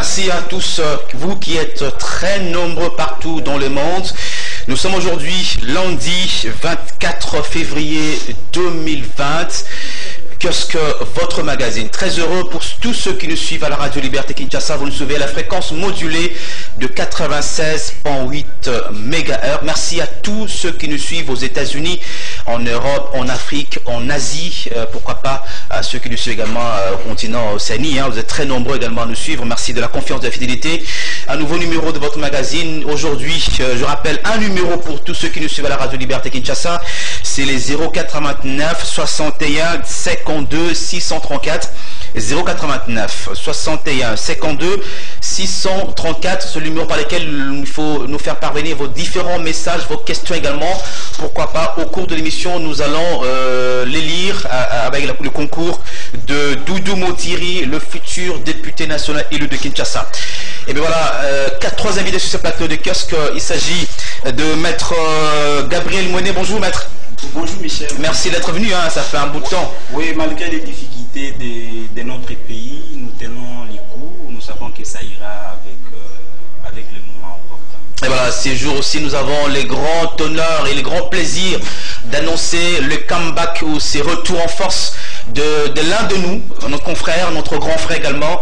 merci à tous vous qui êtes très nombreux partout dans le monde. Nous sommes aujourd'hui lundi 24 février 2020. Kiosque, votre magazine. Très heureux pour tous ceux qui nous suivent à la Radio Liberté Kinshasa. Vous nous suivez à la fréquence modulée de 96.8 MHz. Merci à tous ceux qui nous suivent aux États-Unis, en Europe, en Afrique, en Asie. Pourquoi pas à ceux qui nous suivent également au continent Océanie. Vous êtes très nombreux également à nous suivre. Merci de la confiance, de la fidélité. Un nouveau numéro de votre magazine. Aujourd'hui, je rappelle un numéro pour tous ceux qui nous suivent à la Radio Liberté Kinshasa. C'est les 089 61 52 634. 089 61 52 634, ce numéro par lequel il faut nous faire parvenir vos différents messages, vos questions également. Pourquoi pas, au cours de l'émission, nous allons les lire avec le concours de Doudou Motiri, le futur député national élu de Kinshasa. Et bien voilà, trois invités sur ce plateau de kiosque. Il s'agit de maître Gabriel Moinet. Bonjour maître. Bonjour Michel. Merci d'être venu, ça fait un bout de temps. Oui, malgré les difficultés de notre pays, nous tenons les coups, nous savons que ça ira avec le moment opportun. Et voilà, ces jours aussi, nous avons les grands honneurs et les grands plaisirs d'annoncer le comeback ou ces retours en force de l'un de nous, notre confrère, notre grand frère également,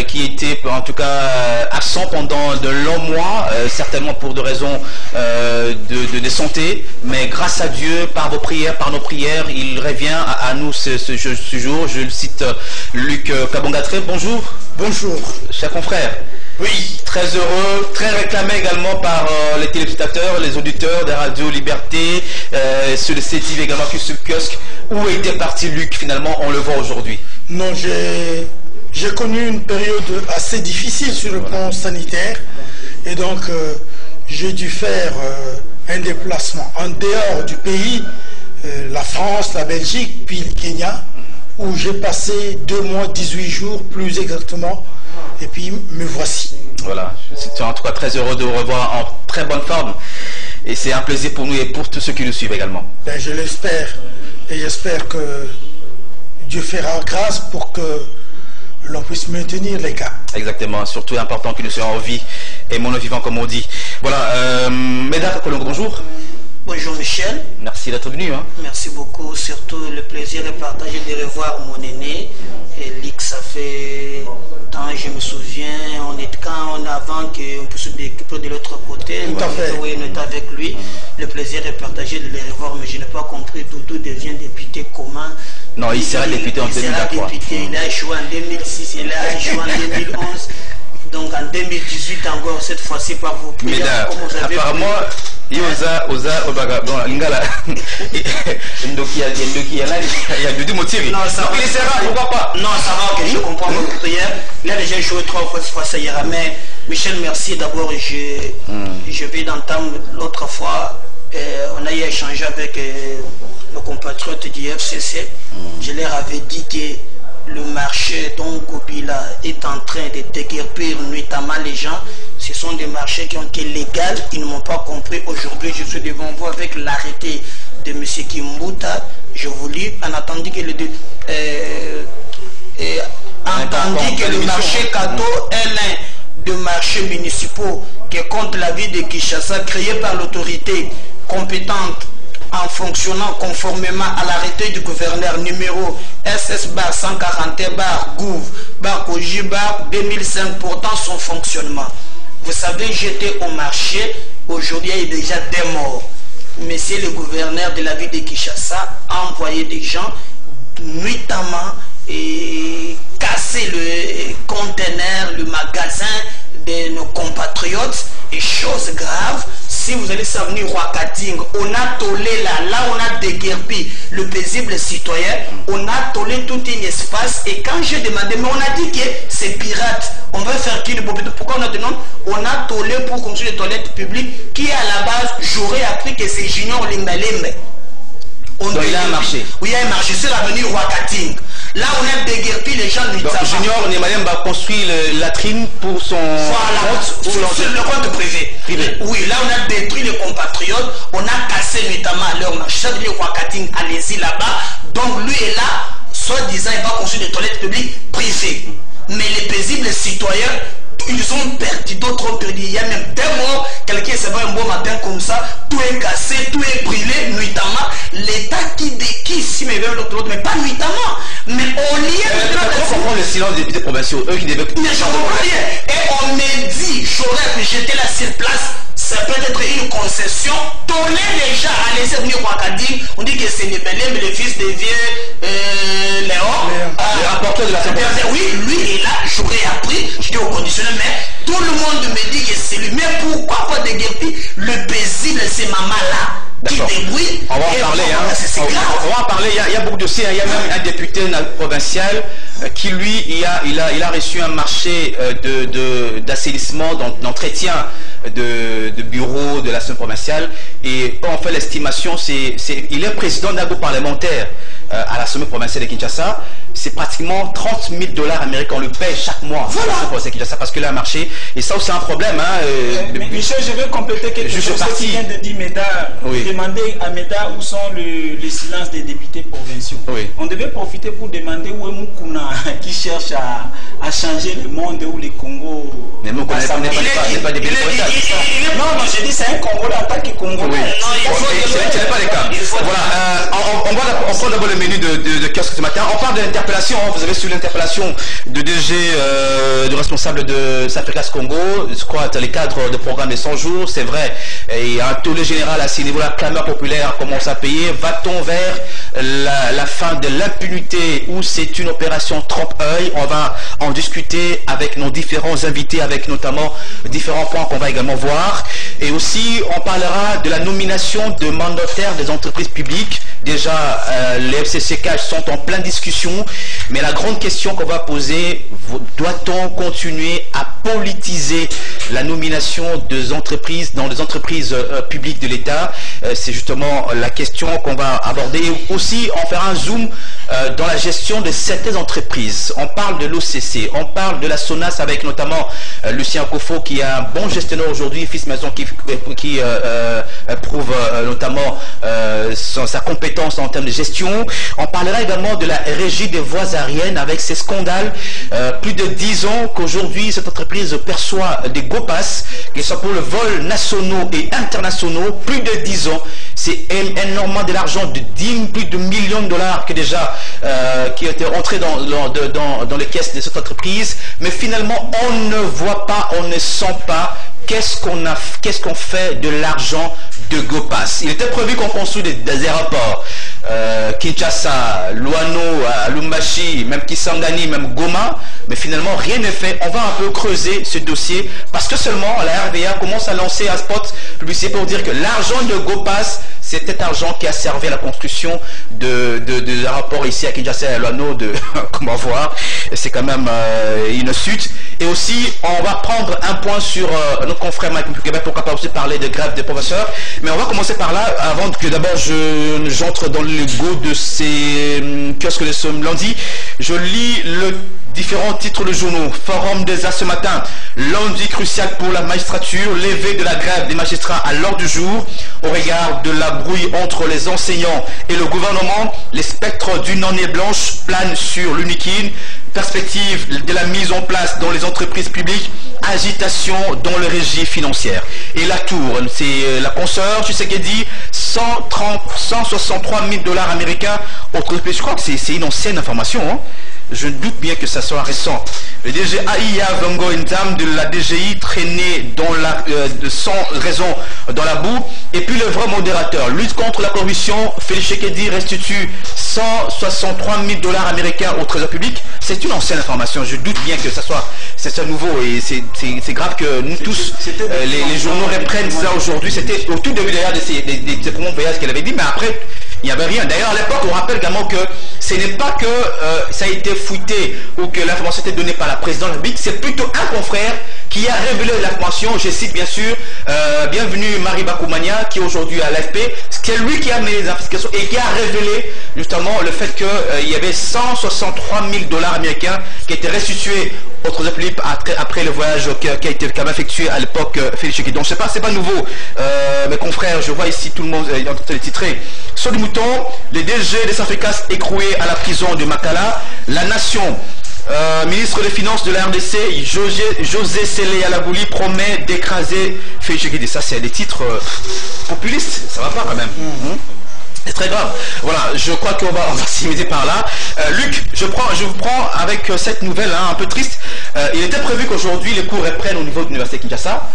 qui était en tout cas absent pendant de longs mois, certainement pour des raisons de santé, mais grâce à Dieu, par vos prières, par nos prières, il revient à nous ce jour. Je le cite, Luc Kabongatré. Bonjour. Bonjour. Cher confrère. Oui. Très heureux, très réclamé également par les téléspectateurs, les auditeurs des radios Liberté, sur le CTV également, sur le kiosque. Où était parti Luc finalement, on le voit aujourd'hui? Non, j'ai connu une période assez difficile sur le plan sanitaire et donc j'ai dû faire un déplacement en dehors du pays, la France, la Belgique, puis le Kenya, où j'ai passé 2 mois, 18 jours plus exactement, et puis me voici. Voilà, je suis en tout cas très heureux de vous revoir en très bonne forme et c'est un plaisir pour nous et pour tous ceux qui nous suivent également. Ben, je l'espère et j'espère que Dieu fera grâce pour que l'on puisse maintenir les cas. Exactement, surtout important que nous soyons en vie et mon vivant comme on dit. Voilà, Médard Kolongo, bonjour. Bonjour Michel. Merci d'être venu. Merci beaucoup, surtout le plaisir est partagé de revoir mon aîné. Elic, ça fait temps, je me souviens, avant qu'on puisse s'occuper de l'autre côté. Tout à fait. Oui, on est avec lui. Le plaisir est partagé de les revoir, mais je n'ai pas compris. Doudou devient député comment? Non, il sera député en 2023. Il a joué en 2006, il a joué en 2011. Donc en 2018 encore, cette fois-ci par vos prières. Apparemment, il y a Lingala. Il y a Doudou Motiri. Non, ça va. Il sera, pourquoi pas? Non, ça va, ok, je comprends vos prières. Il a déjà joué 3 fois, cette fois ça ira. Mais Michel, merci. D'abord, je vais d'entendre l'autre fois. On a eu échangé avec nos compatriotes du FCC. Je leur avais dit que le marché dont Kobila est en train de déguerpir notamment les gens, ce sont des marchés qui ont été légaux, ils ne m'ont pas compris. Aujourd'hui, je suis devant vous avec l'arrêté de M. Kimbuta. Je vous lis, en attendant que le marché Kato est l'un des marchés municipaux qui compte la ville de Kinshasa, créé par l'autorité compétente en fonctionnant conformément à l'arrêté du gouverneur numéro SS-540-GOUV-OJ 2005 portant son fonctionnement. Vous savez, j'étais au marché, aujourd'hui il y a déjà des morts. Monsieur le gouverneur de la ville de Kinshasa a envoyé des gens nuitamment et casser le conteneur, le magasin de nos compatriotes. Et chose grave, si vous allez s'avenir Rwakating, on a tollé là on a déguerpi le paisible citoyen, on a tollé tout un espace. Et quand j'ai demandé, mais on a dit que c'est pirate, on va faire qui le bobo? Pourquoi on a demandé? On a tollé pour construire des toilettes publiques qui à la base, j'aurais appris que c'est Junior Limbalembe. Donc il y a un marché. Oui, il y a un marché, c'est l'avenue Rwakating. Là, on a déguerpi les gens du Tsama. Junior Limbalembe va construire la latrine pour son compte, sur le compte privé. Oui, là, on a détruit les compatriotes, on a cassé notamment leur marché. Ça veut dire Rwakating, allez-y là-bas. Donc lui est là, soi-disant, il va construire des toilettes publiques privées. Mais les paisibles citoyens, ils ont perdu, d'autres ont perdu. Il y a même des morts. Quelqu'un se va un beau matin comme ça, tout est cassé, tout est brûlé, nuitamment. L'État qui ici me veut l'autre, mais pas nuitamment. Mais on lit comprend le silence des députés provinciaux, eux qui devaient... Mais je comprends rien. Et on me dit, j'aurais jeté là sur place, ça peut être une concession. Donnez déjà à laisser venir Ouakadine. On dit que c'est les Belém, le fils des vieux Léon. Le rapporteur de la santé. Oui, lui est là, j'aurais appris, j'étais au conditionnel, mais tout le monde me dit que c'est lui. Mais pourquoi pas déguerpir le paisible, c'est maman là qui débrouille? On va en parler, hein. On va en parler, il y a beaucoup de dossiers, il y a même un député provincial qui lui, il a reçu un marché d'assainissement, d'entretien de bureaux de la scène provinciale, et on fait l'estimation, il est président d'un groupe parlementaire à l'Assemblée provinciale de Kinshasa. C'est pratiquement 30 000 $ américains, on le paye chaque mois. Voilà. Parce qu'il a un marché. Et ça aussi, c'est un problème. Mais Michel, je veux compléter quelque chose. Ce qui vient de dire Médard. Oui. Demander à Médard où sont le silence des députés provinciaux. Oui. On devait profiter pour demander où est Moukouna qui cherche à changer le monde, où les Congos. Mais Moukouna n'est pas député provincial. Non, je dis c'est un Congolais en tant que Congolais. Oui. Ce n'est pas le cas. Voilà. On prend d'abord le menu de kiosque ce matin. On parle de l'interpellation. Vous avez suivi l'interpellation de DG, du responsable de Safricas Congo, je crois, dans les cadres de programme des 100 jours, c'est vrai. Et un tollé général à ce niveau, la clameur populaire commence à payer. Va-t-on vers la fin de l'impunité ou c'est une opération trompe-œil? On va en discuter avec nos différents invités, avec notamment différents points qu'on va également voir. Et aussi, on parlera de la nomination de mandataires des entreprises publiques. Déjà, les FCCK sont en pleine discussion, mais la grande question qu'on va poser, doit-on continuer à politiser la nomination des entreprises dans les entreprises publiques de l'État? C'est justement la question qu'on va aborder. Et aussi, on fera un zoom dans la gestion de certaines entreprises. On parle de l'OCC, on parle de la SONAS avec notamment Lucien Kofo qui est un bon gestionnaire aujourd'hui, fils maison qui prouve notamment sa compétence en termes de gestion. On parlera également de la régie des voies aériennes avec ces scandales. Plus de 10 ans qu'aujourd'hui cette entreprise perçoit des GoPass qui sont pour le vol nationaux et internationaux. Plus de 10 ans. C'est énormément de l'argent de plus de millions de dollars qui déjà qui a été rentré dans les caisses de cette entreprise. Mais finalement, on ne voit pas, on ne sent pas qu'est-ce qu'on fait de l'argent de GoPass. Il était prévu qu'on construise des aéroports. Kinshasa, Luano, Lumbashi, même Kisangani, même Goma, mais finalement rien n'est fait. On va un peu creuser ce dossier parce que seulement la RDA commence à lancer un spot publicitaire pour dire que l'argent de GoPass, c'était argent qui a servi à la construction de l'aéroport ici à Kinshasa et à Luano, comment voir, c'est quand même une suite. Et aussi, on va prendre un point sur notre confrère Mike Québec, pourquoi pas aussi parler de grève des professeurs. Mais on va commencer par là, avant que d'abord j'entre dans le go de ces kiosques de ce lundi. Je lis le différents titres de journaux. Forum des As ce matin. Lundi crucial pour la magistrature. Levée de la grève des magistrats à l'ordre du jour. Au regard de la brouille entre les enseignants et le gouvernement, les spectres d'une année blanche planent sur l'UNIKIN. Perspective de la mise en place dans les entreprises publiques, agitation dans le régie financière. Et la tour, c'est la consoeur, tu sais qu'elle dit 163 000 $ américains. Je crois que c'est une ancienne information, hein. Je doute bien que ça soit récent. Le DG Aïya Vango Intam de la DGI traîné sans raison dans la boue. Et puis le vrai modérateur, lutte contre la corruption, Félix Tshisekedi restitue 163 000 $ américains au trésor public. C'est une ancienne information. Je doute bien que c'est nouveau et c'est grave que nous tous, les journaux reprennent ça aujourd'hui. C'était au tout début d'ailleurs de ces premiers voyages qu'elle avait dit, mais après, il n'y avait rien. D'ailleurs, à l'époque, on rappelle également que ce n'est pas que ça a été fouetté ou que l'information a été donnée par la présidente de la République, c'est plutôt un confrère qui a révélé l'information. Je cite bien sûr, bienvenue Marie Bakoumania, qui est aujourd'hui à l'AFP. C'est lui qui a mené les investigations et qui a révélé justement le fait qu'il y avait 163 000 $ américains qui étaient restitués au trésor public après le voyage qui a été quand même effectué à l'époque Félix Tshisekedi. Donc je sais pas, c'est pas nouveau. Mes confrères, je vois ici tout le monde en train de titrer. Sur le mouton, les DG des Safricas écroués à la prison de Makala. La Nation, Ministre des Finances de la RDC, José Sélé Alabouli promet d'écraser Fejigidi. Ça, c'est des titres populistes. Ça va pas quand même. C'est très grave. Voilà, je crois qu'on va s'imiter par là. Luc, je vous prends avec cette nouvelle un peu triste. Il était prévu qu'aujourd'hui les cours reprennent au niveau de l'université Kinshasa.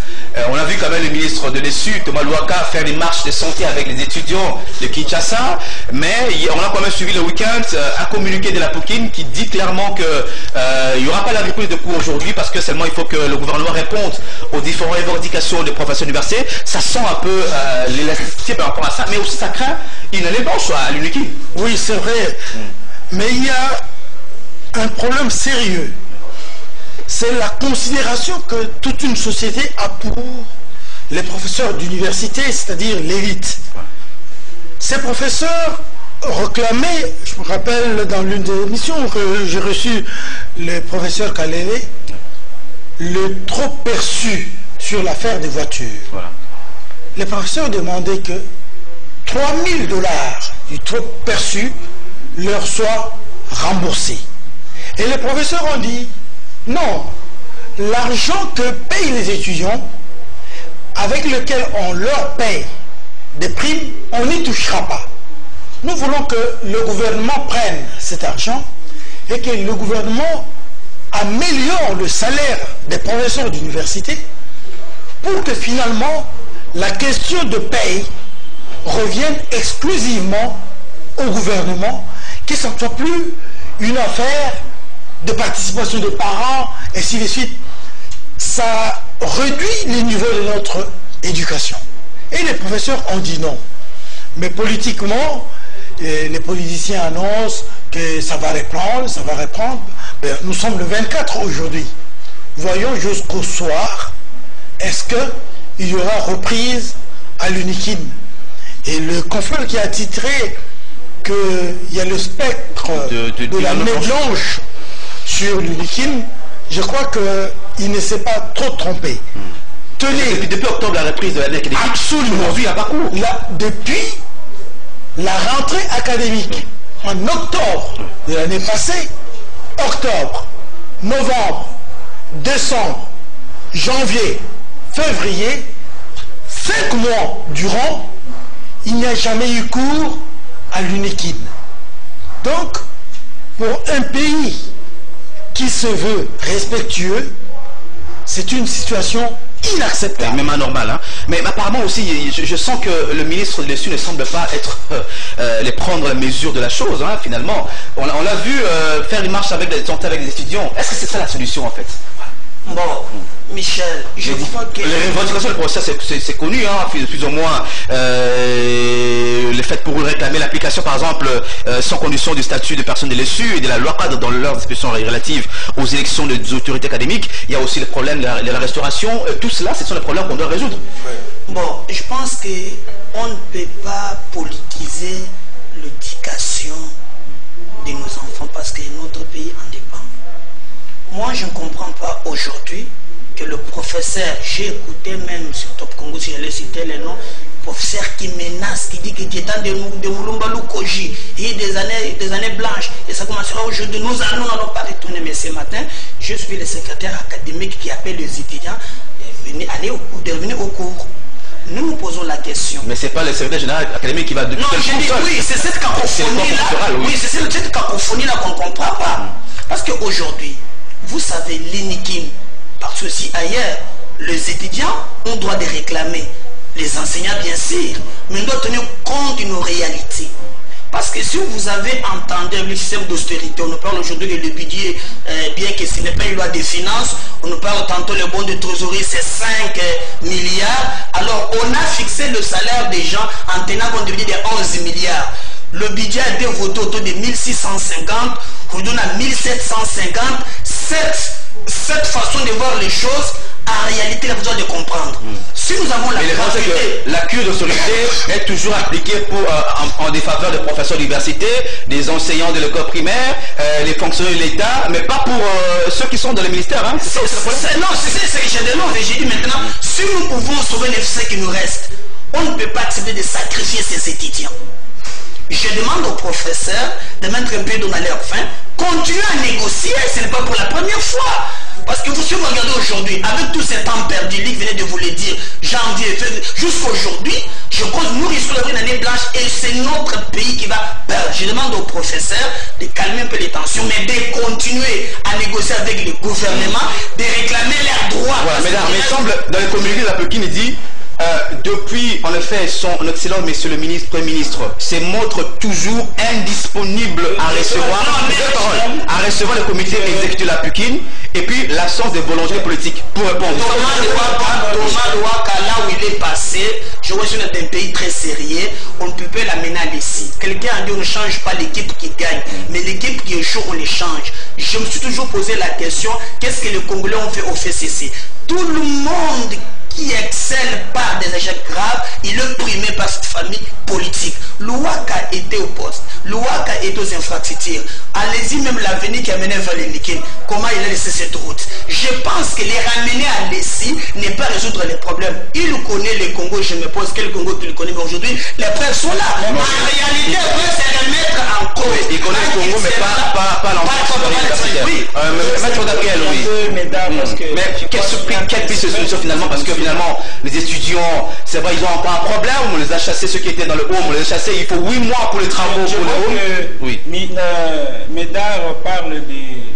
On a vu quand même le ministre de l'ESU, Thomas Louaka, faire des marches de santé avec les étudiants de Kinshasa. Mais on a quand même suivi le week-end un communiqué de la Poukine qui dit clairement qu'il n'y aura pas la reprise de cours aujourd'hui parce que seulement il faut que le gouvernement réponde aux différentes revendications des professeurs d'université. Ça sent un peu l'élasticité par rapport à ça, mais aussi ça craint une année blanche à l'UNIKI. Oui, c'est vrai. Mais il y a un problème sérieux. C'est la considération que toute une société a pour les professeurs d'université, c'est-à-dire l'élite. Ces professeurs réclamaient, je me rappelle dans l'une des émissions que j'ai reçu le professeur Kalele, le trop perçu sur l'affaire des voitures. Voilà. Les professeurs demandaient que 3 000 $ du trop perçu leur soit remboursé. Et les professeurs ont dit non, l'argent que payent les étudiants, avec lequel on leur paye des primes, on n'y touchera pas. Nous voulons que le gouvernement prenne cet argent et que le gouvernement améliore le salaire des professeurs d'université pour que finalement la question de paye revienne exclusivement au gouvernement, que ce ne soit plus une affaire de participation des parents, et ainsi de suite. Ça réduit les niveaux de notre éducation. Et les professeurs ont dit non. Mais politiquement, les politiciens annoncent que ça va reprendre, ça va reprendre. Ben, nous sommes le 24 aujourd'hui. Voyons jusqu'au soir, est-ce qu'il y aura reprise à l'UNIKIN? Et le confrère qui a titré qu'il y a le spectre de la nuit blanche sur l'UNIKIN, je crois qu'il ne s'est pas trop trompé. Tenez, depuis octobre, la reprise de l'année académique. Absolument. Aujourd'hui, à Bakou. Depuis la rentrée académique, en octobre de l'année passée, octobre, novembre, décembre, janvier, février, 5 mois durant, il n'y a jamais eu cours à l'UNIKIN. Donc, pour un pays qui se veut respectueux, c'est une situation inacceptable. Même anormal. Hein. Mais apparemment aussi, je sens que le ministre de l'ESU ne semble pas être les prendre la mesure de la chose. Hein, finalement, on l'a vu faire une marche avec des étudiants. Est-ce que c'est ça la solution en fait? Bon, Michel, je crois que... Les revendications du professeur, c'est connu, hein, plus ou moins. Le fait pour eux de réclamer l'application, par exemple, sans condition du statut de personne de l'ESU et de la loi cadre dans leurs dispositions relatives aux élections des autorités académiques. Il y a aussi le problème de la restauration. Tout cela, ce sont les problèmes qu'on doit résoudre. Bon, je pense qu'on ne peut pas politiser l'éducation de nos enfants parce que notre pays en dépend. Moi, je ne comprends pas aujourd'hui que le professeur, j'ai écouté même sur Top Congo, si j'allais citer les noms, professeur qui menace, qui dit que tu es dans de Moulumbalou Koji, il y a des années blanches, et ça commencera aujourd'hui. Nous n'allons pas retourner, mais ce matin, je suis le secrétaire académique qui appelle les étudiants de venir au cours. Nous nous posons la question. Mais ce n'est pas le secrétaire général académique qui va... Non, je dis oui, c'est cette cacophonie-là. Oui, c'est cette cacophonie-là qu'on ne comprend pas. Parce qu'aujourd'hui, vous savez, l'UNIKIN, parce que si ailleurs, les étudiants ont droit de réclamer, les enseignants bien sûr, mais on doit tenir compte d'une réalité. Parce que si vous avez entendu le système d'austérité, on nous parle aujourd'hui que le budget, bien que ce n'est pas une loi des finances, on nous parle tantôt le bon de trésorerie, c'est 5 milliards. Alors on a fixé le salaire des gens en tenant compte du budget de 11 milliards. Le budget a été voté autour de 1650, on donne à 1750. Cette façon de voir les choses, en réalité, il a besoin de comprendre. Si nous avons la capacité... La cure d'autorité est toujours appliquée en défaveur des professeurs d'université, des enseignants de l'école primaire, les fonctionnaires de l'État, mais pas pour ceux qui sont dans le ministère. Hein. Non, c'est ce que j'ai demandé. J'ai dit maintenant, si nous pouvons sauver les frais qui nous restent, on ne peut pas accepter de sacrifier ces étudiants. Je demande aux professeurs de mettre un peu d'eau dans leur faim continuer à négocier, ce n'est pas pour la première fois. Parce que si vous regardez aujourd'hui, avec tous ces temps perdus, Ligue venait de vous le dire, janvier, février, jusqu'aujourd'hui, je crois que nous risquons d'avoir une année blanche et c'est notre pays qui va perdre. Je demande aux professeurs de calmer un peu les tensions, mais de continuer à négocier avec le gouvernement, de réclamer leurs droits. Voilà, mais il semble, dans le communiqué de la Pékin, il dit depuis, en effet, son excellent monsieur le ministre, Premier ministre, se montre toujours indisponible à recevoir le comité exécutif de la Pékin et puis l'absence de volonté politique pour répondre. Thomas Louaka, là où il est passé, je vois que c'est un pays très sérieux, on ne peut pas l'amener à l'essai. Quelqu'un a dit on ne change pas l'équipe qui gagne, mais l'équipe qui échoue, on les change. Je me suis toujours posé la question, qu'est-ce que les Congolais ont fait au FCC? Tout le monde qui excelle par des échecs graves, il est primé par cette famille politique. Louaka était au poste, Louaka était aux infrastructures. Allez-y, même l'avenir qui a mené vers les Nikine, comment il a laissé cette route? Je pense que les ramener à l'essai n'est pas résoudre les problèmes. Il connaît le Congo, je me pose quel Congo qu'il connaît, mais aujourd'hui, les preuves sont là. En réalité, c'est remettre en cause. Il connaît le Congo, mais pas l'enfant. Oui, Maître Gabriel, oui. Mais quelle piste de solution finalement? Parce que finalement, les étudiants, c'est vrai, ils ont encore un problème. On les a chassés, ceux qui étaient dans le home, on les a chassés. Il faut 8 mois pour les travaux. Oui. Médard parle de.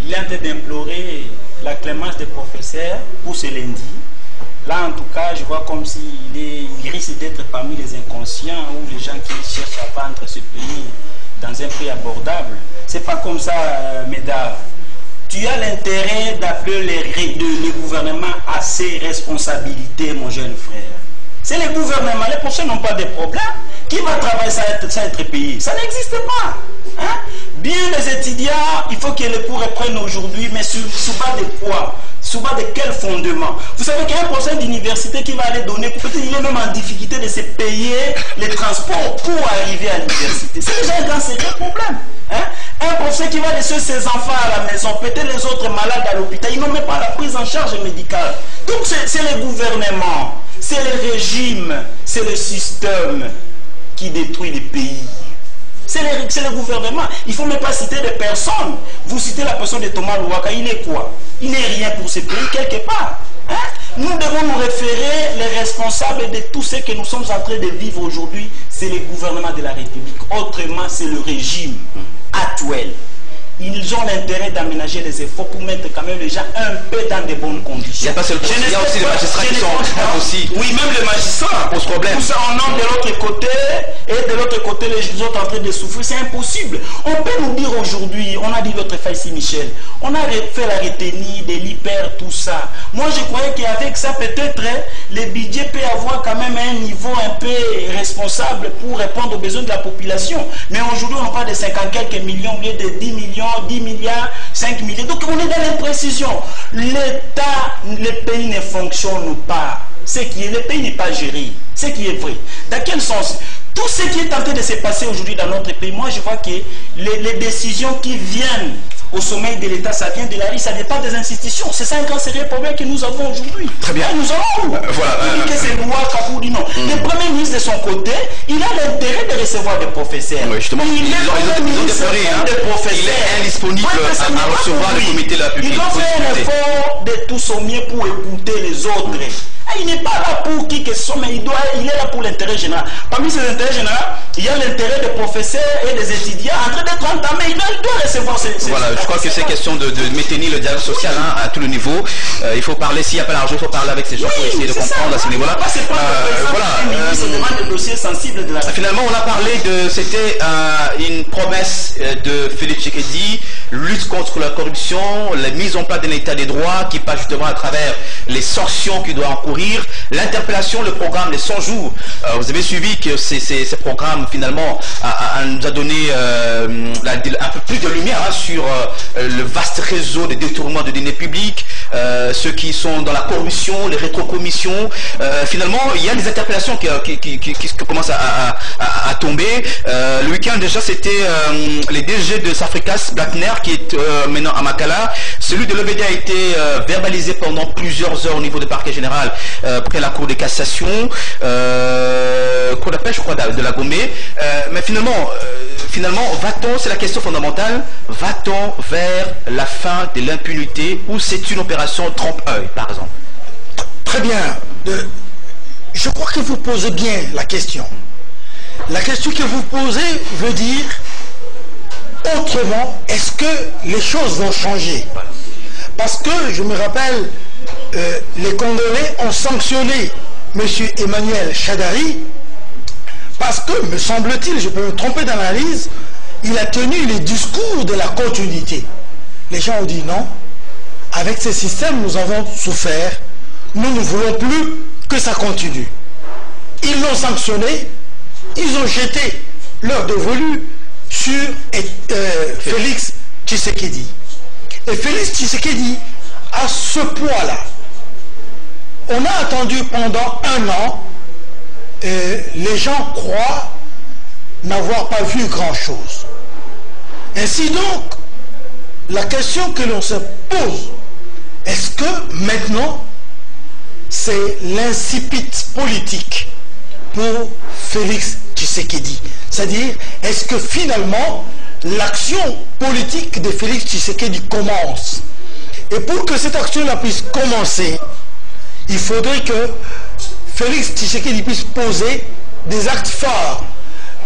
Il est en train d'implorer la clémence des professeurs pour ce lundi. Là, en tout cas, je vois comme s'il risque d'être parmi les inconscients ou les gens qui cherchent à vendre ce pays dans un prix abordable. C'est pas comme ça, Médard. Tu as l'intérêt d'appeler le gouvernement à ses responsabilités, mon jeune frère. C'est les gouvernements, les prochains n'ont pas de problème. Qui va travailler sans être payé? Ça n'existe pas. Hein? Bien les étudiants, il faut que les cours reprennent aujourd'hui, mais sous bas de quoi? Sous bas de quel fondement? Vous savez qu'il y a un professeur d'université qui va aller donner, peut-être il est même en difficulté de se payer les transports pour arriver à l'université. C'est déjà un grand sérieux problème. Hein? Un professeur qui va laisser ses enfants à la maison, peut-être les autres malades à l'hôpital, ils n'ont même pas la prise en charge médicale. Donc c'est le gouvernement, c'est le régime, c'est le système qui détruit les pays. C'est le gouvernement. Il ne faut même pas citer des personnes. Vous citez la personne de Thomas Louaka, il est quoi? Il n'est rien pour ce pays quelque part. Hein? Nous devons nous référer, les responsables de tout ce que nous sommes en train de vivre aujourd'hui, c'est le gouvernement de la République. Autrement, c'est le régime actuel. Ils ont l'intérêt d'aménager les efforts pour mettre quand même les gens un peu dans de bonnes conditions. Il n'y a pas seulement il y a aussi les magistrats qui sont aussi. Oui, même les magistrats posent problème. Tout ça en homme de l'autre côté et de l'autre côté les autres en train de souffrir. C'est impossible. On peut nous dire aujourd'hui, on a dit l'autre fois ici Michel, on a fait la retenue de l'hyper, tout ça. Moi je croyais qu'avec ça peut-être le budget peut avoir quand même un niveau un peu responsable pour répondre aux besoins de la population. Mais aujourd'hui on parle de 50 quelques millions au lieu de 10 millions. 10 milliards, 5 milliards. Donc on est dans l'imprécision. L'État, le pays ne fonctionne pas. Le pays n'est pas géré. Ce qui est vrai. Dans quel sens? Tout ce qui est en train de se passer aujourd'hui dans notre pays, moi je vois que les décisions qui viennent au sommet de l'État, ça vient de la rue, ça n'est pas des institutions. C'est ça un grand sérieux problème que nous avons aujourd'hui. Très bien. Et nous avons. Voilà. Il dit que c'est loi Kaboudi, non. Le Premier ministre de son côté, il a l'intérêt de recevoir des professeurs. Oui, justement. Ils ont déploré, hein. Il est indisponible à recevoir le comité de la publique. Ils ont fait un effort de tout son mieux pour écouter les autres. Il n'est pas là pour qui que ce soit, mais il est là pour l'intérêt général. Parmi ces intérêts généraux, il y a l'intérêt des professeurs et des étudiants en train d'être entamés. Il doit recevoir ces voilà, je crois que c'est question de maintenir le dialogue social à tout le niveau. Il faut parler, s'il n'y a pas l'argent, il faut parler avec ces gens pour essayer de comprendre à ce niveau-là. Finalement, on a parlé de, c'était une promesse de Félix Tshisekedi, lutte contre la corruption, la mise en place d'un état des droits qui passe justement à travers les sanctions qu'il doit encourir, l'interpellation, le programme des 100 jours. Vous avez suivi que ce programme finalement nous a donné un peu plus de lumière sur le vaste réseau de détournement de deniers publics, ceux qui sont dans la corruption, les rétrocommissions. Finalement, il y a des interpellations qui commencent à tomber. Le week-end déjà, c'était les DG de Safricas, Blackner, qui est maintenant à Makala. Celui de l'OBD a été verbalisé pendant plusieurs heures au niveau du parquet général près la cour de cassation, cour d'appel, je crois, de la Gomé. Mais finalement, finalement, va-t-on, c'est la question fondamentale, va-t-on vers la fin de l'impunité ou c'est une opération trompe-œil, par exemple? Très bien. Je crois que vous posez bien la question. La question que vous posez veut dire, autrement, est-ce que les choses vont changer? Parce que, je me rappelle, les Congolais ont sanctionné M. Emmanuel Shadari parce que, me semble-t-il, je peux me tromper d'analyse, il a tenu les discours de la continuité. Les gens ont dit non, avec ce système, nous avons souffert, nous ne voulons plus que ça continue. Ils l'ont sanctionné, ils ont jeté leur dévolu sur Félix Tshisekedi. Et Félix Tshisekedi, à ce point-là, on a attendu pendant 1 an, les gens croient n'avoir pas vu grand-chose. Ainsi donc, la question que l'on se pose, est-ce que maintenant, c'est l'incipit politique pour Félix Tshisekedi? C'est-à-dire, est-ce que finalement, l'action politique de Félix Tshisekedi commence? Et pour que cette action-là puisse commencer, il faudrait que Félix Tshisekedi puisse poser des actes forts.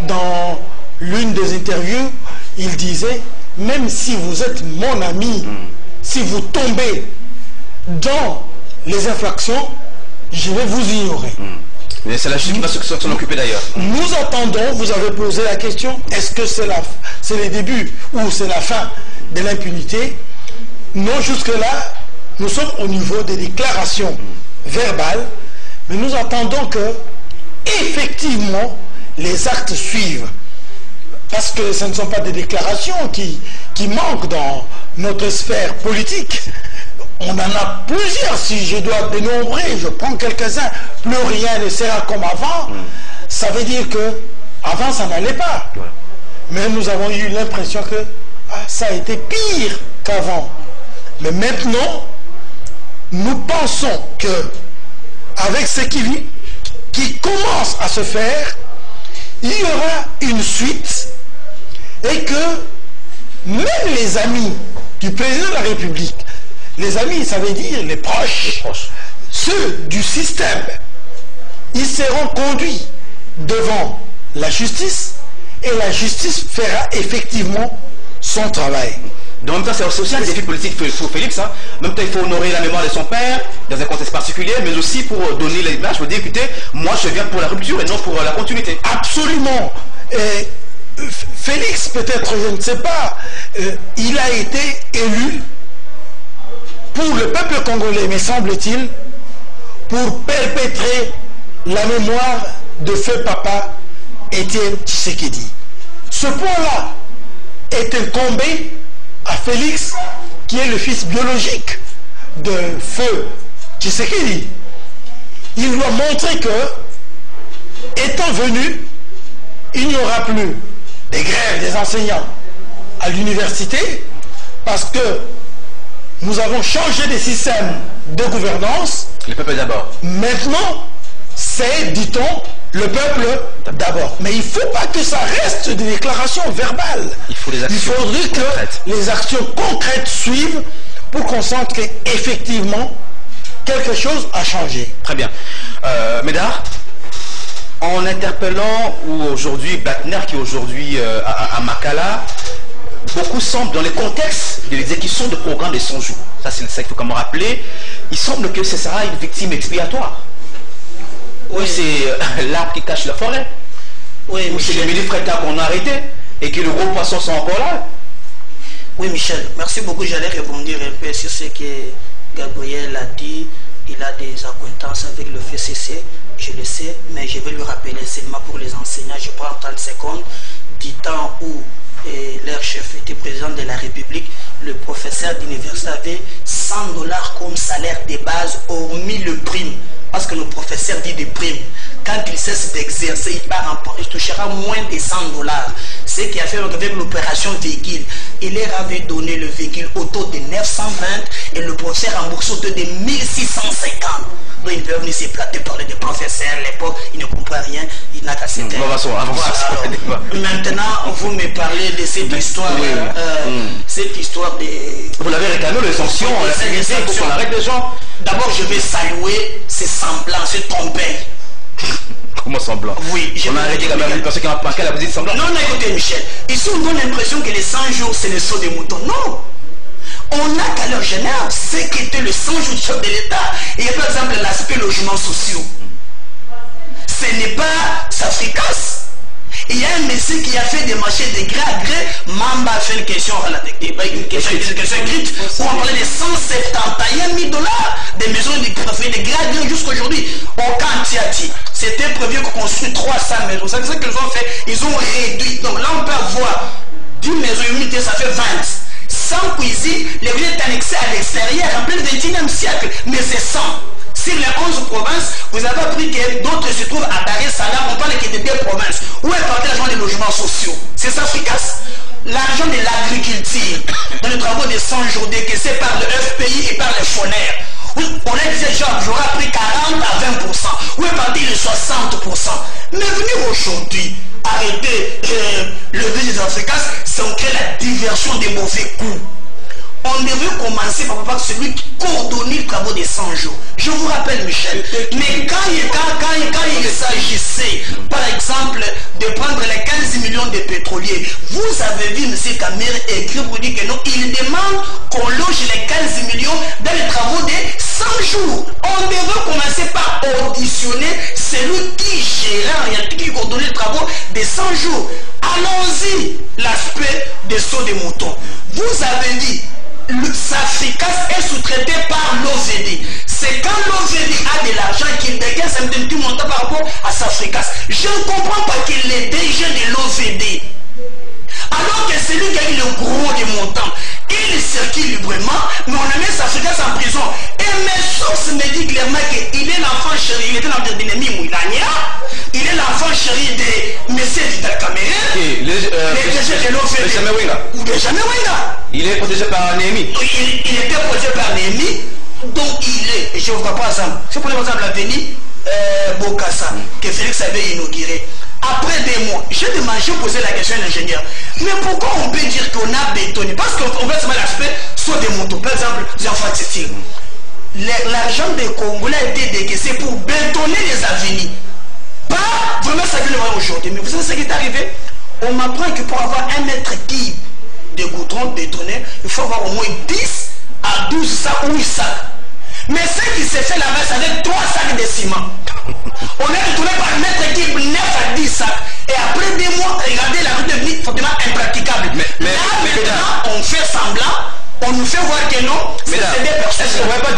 Dans l'une des interviews, il disait, même si vous êtes mon ami, si vous tombez dans les infractions, je vais vous ignorer. Mais c'est la justice qui va s'en occuper d'ailleurs. Nous attendons, vous avez posé la question, est-ce que c'est le début ou c'est la fin de l'impunité? Non, jusque-là, nous sommes au niveau des déclarations verbales, mais nous attendons que, effectivement, les actes suivent. Parce que ce ne sont pas des déclarations qui manquent dans notre sphère politique. On en a plusieurs, si je dois dénombrer, je prends quelques-uns. Plus rien ne sera comme avant. Ça veut dire que avant ça n'allait pas. Mais nous avons eu l'impression que ça a été pire qu'avant. Mais maintenant, nous pensons que avec ce qui commence à se faire, il y aura une suite et que même les amis du président de la République, les amis, ça veut dire les proches, ceux du système, ils seront conduits devant la justice et la justice fera effectivement son travail. En même temps, c'est aussi un défi politique pour Félix. Hein. En même temps, il faut honorer la mémoire de son père dans un contexte particulier, mais aussi pour donner l'image, pour dire, écoutez, moi je viens pour la rupture et non pour la continuité. Absolument. Félix, peut-être, je ne sais pas, il a été élu pour le peuple congolais, me semble-t-il, pour perpétrer la mémoire de feu papa Étienne Tshisekedi. Ce point-là est incombé à Félix, qui est le fils biologique de feu Tshisekedi. Il doit montrer que, étant venu, il n'y aura plus des grèves des enseignants à l'université, parce que nous avons changé de système de gouvernance. Le peuple d'abord. Maintenant, c'est, dit-on, le peuple d'abord. Mais il ne faut pas que ça reste des déclarations verbales. Il faut les actions faudrait concrètes. Que les actions concrètes suivent pour qu'on sente qu'effectivement, quelque chose a changé. Très bien. Médard, en interpellant aujourd'hui Blattner, qui est aujourd'hui à Makala, beaucoup semblent, dans les contextes de l'exécution de programmes de 100 jours, ça c'est ça qu'il faut quand même rappeler, il semble que ce sera une victime expiatoire. Oui, c'est l'arbre qui cache la forêt. Oui, ou c'est les millefrétas qu'on a arrêtés et que le gros poisson sont encore là. Oui, Michel, merci beaucoup. J'allais répondre un peu sur ce que Gabriel a dit. Il a des acquaintances avec le FCC, je le sais, mais je vais lui rappeler seulement pour les enseignants. Je prends 30 secondes du temps où leur chef était président de la République. Le professeur d'université avait 100 $ comme salaire de base, hormis le prime. Parce que le professeur dit des primes. Quand il cesse d'exercer, il touchera moins de 100 $. Ce qui a fait avec l'opération véhicule. Il leur avait donné le véhicule au taux de 920 et le professeur remboursé au taux de 1650. Donc il peut venir se plater, parler des professeurs, l'époque, il ne comprend rien, il n'a qu'à se taire. Maintenant, vous me parlez de cette histoire, cette histoire de... Vous l'avez réclamé, les sanctions, pour qu'on arrête les gens. D'abord, je vais saluer ces semblants, ces trompés. Comment semblant? Oui, on a arrêté quand même une personne qui a marqué la visite semblant. Non, écoutez Michel, ici on donne l'impression que les 100 jours c'est le saut des moutons. Non! On n'a qu'à leur général ce qu'était le 100 jours du chef de l'État. Il y a par exemple l'aspect logements sociaux. Ce n'est pas s'africasse. Il y a un monsieur qui a fait des marchés de gré à gré. Mamba a fait une question écrite où on parlait de 171 000 $, des maisons de gré à gré jusqu'à aujourd'hui. Au Kantiati, c'était prévu qu'on construise 300 maisons. C'est ça qu'ils ont fait. Ils ont réduit. Donc là, on peut avoir 10 maisons unités, ça fait 20. Sans cuisine, les villes est annexées à l'extérieur en plein 21e siècle. Mais c'est 100. Sur les 11 provinces, vous avez appris que d'autres se trouvent à Dar es Salaam. On parle que de 2 provinces. Où est parti l'argent des logements sociaux? C'est ça, efficace. L'argent de l'agriculture, dans les travaux de 100 jours décaissés par le FPI et par les fournères. On a dit, genre, j'aurais pris 40 à 20%. Où est parti les 60%? Mais venir aujourd'hui, arrêter le vie des Africains, c'est on crée la diversion des mauvais coups. On devait commencer par celui qui coordonnait les travaux des 100 jours. Je vous rappelle, Michel, mais quand il s'agissait, par exemple, de prendre les 15 millions de pétroliers, vous avez vu M. Kamer écrire pour dire que non, il demande qu'on loge les 15 millions dans les travaux des 100 jours. On devait commencer par auditionner celui qui gérait en réalité, qui coordonnait les travaux des 100 jours. Allons-y, l'aspect des sauts des moutons. Vous avez dit, le Safricas est sous-traité par l'OVD. C'est quand l'OVD a de l'argent qu'il dégaine un petit montant par rapport à Safricas. Je ne comprends pas qu'il est déjà de l'OVD. Alors que c'est lui qui a eu le gros des montants. Il circule librement, mais on a mis Safricas en prison. Et mes sources me disent clairement qu'il est l'enfant chéri. Il était l'enfant de l'ennemi Moulania. Il est l'enfant chéri de M. Vital Kamerhe. Le DG de l'OVD. Ou de Jamais Wenga. Il est protégé par Néhémie. Il était protégé par Néhémie. Donc il est, et je ne vois pas ça. Si vous prenez par exemple l'avenue Bokassa, que Félix avait inauguré. Après des mois, j'ai posé la question à l'ingénieur. Mais pourquoi on peut dire qu'on a bétonné? Parce qu'on veut savoir l'aspect soit des motos. Par exemple, les enfants style. L'argent des Congolais a été décaissé pour bétonner les avenues. Pas vraiment ça que le voir aujourd'hui. Mais vous savez ce qui est arrivé? On m'apprend que pour avoir 1 mètre cube de goudron bétonné, il faut avoir au moins 10 à 12 sacs ou 8 sacs. Mais ce qui s'est fait là-bas, c'est avec 3 sacs de ciment. On est retourné par 1 mètre cube 9 à 10 sacs. Et après 2 mois, regardez, la route est devenue fortement impraticable. Mais maintenant, on fait semblant. On nous fait voir que non, c'est des personnes. Est-ce qu'on ne voit pas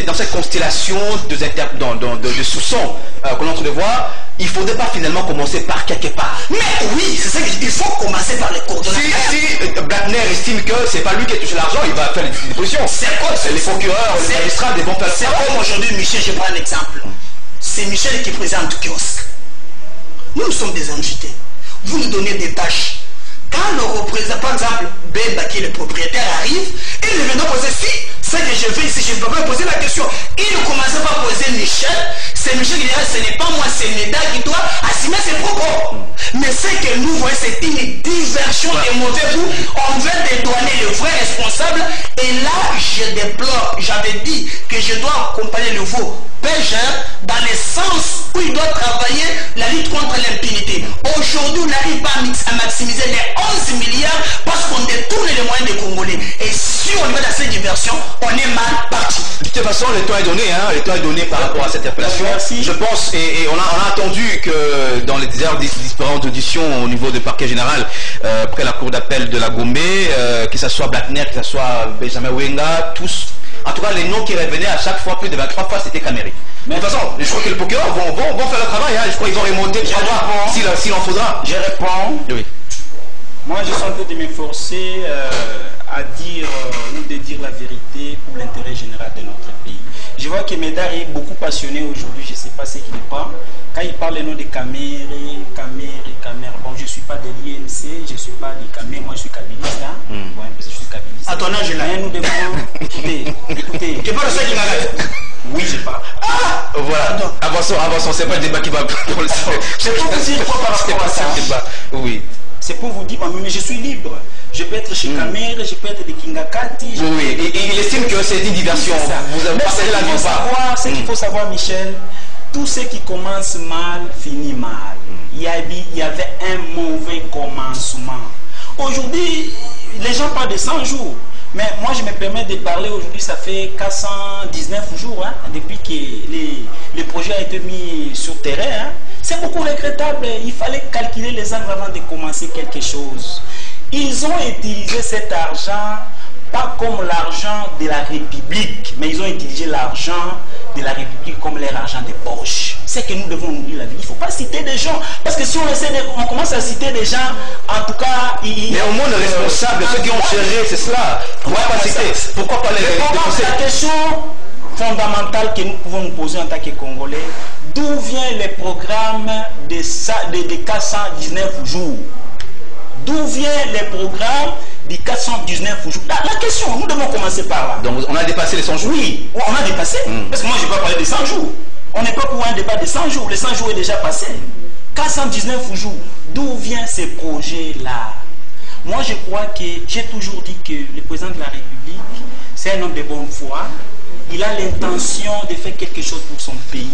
dans cette constellation de soupçons qu'on est en train de voir, il ne faudrait pas finalement commencer par quelque part? Mais oui, c'est ça que je dis, il faut commencer par les coordonnées. Si Blattner estime que c'est pas lui qui a touché l'argent, il va faire les dispositions. C'est quoi? Les procureurs, les magistrats, des bons faire. C'est comme aujourd'hui, Michel, je prends un exemple. C'est Michel qui présente kiosque. Nous sommes des invités. Vous nous donnez des tâches. Quand le représentant, par exemple, Bemba, qui est le propriétaire, arrive, il ne vient pas poser si, ce que je fais ici, je ne peux pas poser la question. Il ne commence pas à poser Michel. C'est Michel qui dirait, ce n'est pas moi, c'est Méda qui doit assumer ses propos. Mais ce que nous voyons, c'est une diversion des mauvais goûts. On veut dédouaner le vrai responsable. Et là, je déplore, j'avais dit que je dois accompagner le veau pêcheur dans le sens où il doit travailler la lutte contre l'impunité. Aujourd'hui, on n'arrive pas à maximiser les 11 milliards parce qu'on détourne les moyens des Congolais. Et si on va dans cette diversion, on est mal parti. De toute façon, le temps est donné, hein, le temps est donné par rapport à cette interpellation. Merci. Je pense, et on a attendu que dans les différentes auditions au niveau du parquet général, après la cour d'appel de la Gombe, que ce soit Blattner, que ce soit Benjamin Wenga, tous. En tout cas, les noms qui revenaient à chaque fois, plus de 23 fois, c'était Kamerhe. Mais de toute façon, je crois que les procureurs vont faire le travail. Hein. Je crois qu'ils vont remonter s'il en faudra. Je réponds. Oui. Moi, je suis en train de m'efforcer à dire ou de dire la vérité pour l'intérêt général de notre pays. Je vois que Médard est beaucoup passionné aujourd'hui, je ne sais pas ce qu'il parle. Quand il parle le nom de Kamerhe. Bon, je ne suis pas de l'INC, je ne suis pas de Kamerhe, moi je suis kabiliste. Hein? Ouais, parce que je suis kabiliste. À ton âge là. Mais nous devons. Écoutez. Tu parles de ça qui m'arrête. Oui, je parle. Ah, Voilà, avançons, c'est pas le débat qui va... C'est pour vous dire quoi par rapport à ça. Oui. C'est pour vous dire, mais je suis libre. Je peux être chez Kamer, je peux être de Kingakati. Oui, et il estime que c'est une diversion. Vous avez passé la vie pas. Ce qu'il faut savoir, Michel, tout ce qui commence mal finit mal. Il y avait un mauvais commencement. Aujourd'hui, les gens parlent de 100 jours. Mais moi, je me permets de parler aujourd'hui, ça fait 419 jours depuis que le projet a été mis sur terrain. C'est beaucoup regrettable. Il fallait calculer les angles avant de commencer quelque chose. Ils ont utilisé cet argent, pas comme l'argent de la République, mais ils ont utilisé l'argent de la République comme leur argent de poche. C'est que nous devons nous dire la vie. Il ne faut pas citer des gens. Parce que si on commence à citer des gens, en tout cas... Mais au moins les responsables, ceux qui ont géré, c'est cela. Pourquoi pas les responsables? La question fondamentale que nous pouvons nous poser en tant que Congolais, d'où vient le programme de 419 jours? D'où vient le programme des 419 jours? La question, nous devons commencer par là. Donc on a dépassé les 100 jours? Oui, on a dépassé. Parce que moi je ne vais pas parler de 100 jours. On n'est pas pour un débat de 100 jours. Les 100 jours est déjà passé. 419 jours. D'où vient ce projet-là? Moi je crois que j'ai toujours dit que le président de la République, c'est un homme de bonne foi. Il a l'intention de faire quelque chose pour son pays.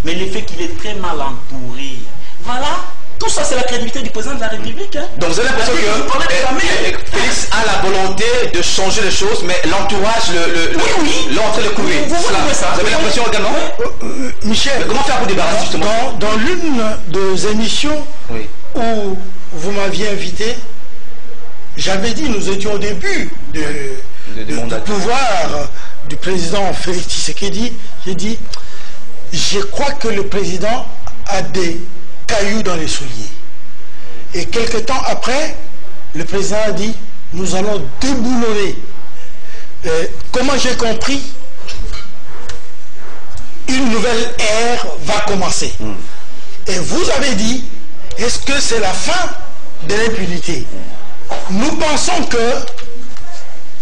Mais le fait qu'il est très mal entouré. Voilà. Tout ça, c'est la crédibilité du président de la République. Donc vous avez l'impression que Félix a la volonté de changer les choses, mais l'entourage l'entrée le couler. Vous avez l'impression également? Michel, mais comment faire pour débarrasser justement? Dans l'une des émissions où vous m'aviez invité, j'avais dit, nous étions au début du pouvoir du président Félix Tshisekedi, j'ai dit, je crois que le président a des cailloux dans les souliers. Et quelque temps après, le président a dit, nous allons déboulonner. Comment j'ai compris? Une nouvelle ère va commencer. Et vous avez dit, est-ce que c'est la fin de l'impunité? Nous pensons que,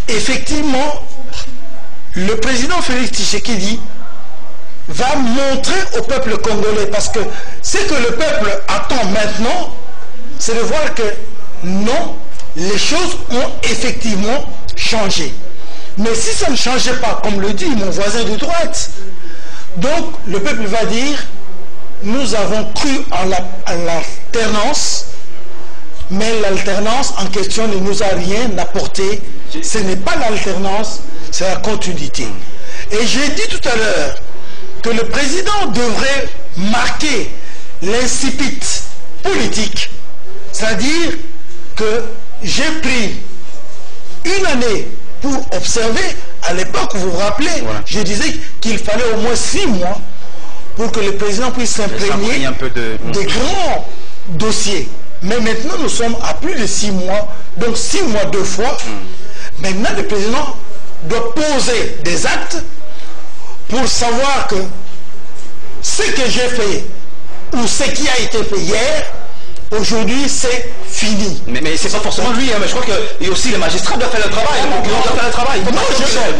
effectivement, le président Félix Tshisekedi va montrer au peuple congolais, parce que ce que le peuple attend maintenant, c'est de voir que non, les choses ont effectivement changé. Mais si ça ne changeait pas, comme le dit mon voisin de droite, donc le peuple va dire, nous avons cru en l'alternance, mais l'alternance en question ne nous a rien apporté. Ce n'est pas l'alternance, c'est la continuité. Et j'ai dit tout à l'heure que le président devrait marquer l'incipit politique, c'est-à-dire que j'ai pris une année pour observer. À l'époque, vous vous rappelez, je disais qu'il fallait au moins 6 mois pour que le président puisse s'imprégner des grands dossiers. Mais maintenant, nous sommes à plus de 6 mois, donc 6 mois 2 fois. Maintenant, le président doit poser des actes pour savoir que ce que j'ai fait ou ce qui a été fait hier, aujourd'hui c'est fini. Mais c'est pas forcément lui, mais je crois que aussi les magistrats doivent faire le travail. Non,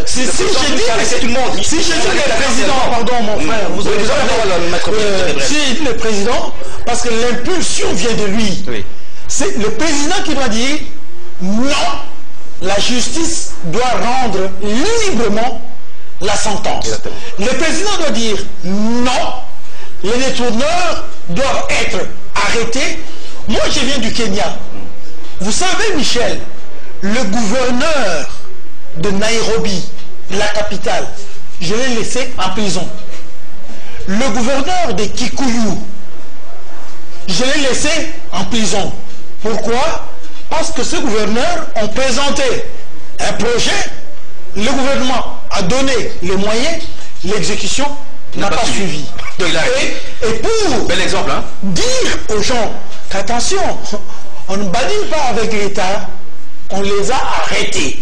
si j'ai dit c'est tout le monde. Si j'ai dit le président, pardon mon frère, vous avez si le président, parce que l'impulsion vient de lui. C'est le président qui doit dire non, la justice doit rendre librement la sentence. Le président doit dire non, les détourneurs doivent être arrêtés. Moi, je viens du Kenya. Vous savez, Michel, le gouverneur de Nairobi, la capitale, je l'ai laissé en prison. Le gouverneur de Kikuyu, je l'ai laissé en prison. Pourquoi? Parce que ce gouverneur a présenté un projet, le gouvernement a donné les moyens, l'exécution n'a pas suivi. Et pour bel exemple, dire aux gens qu'attention, on ne badine pas avec l'État, on les a arrêtés.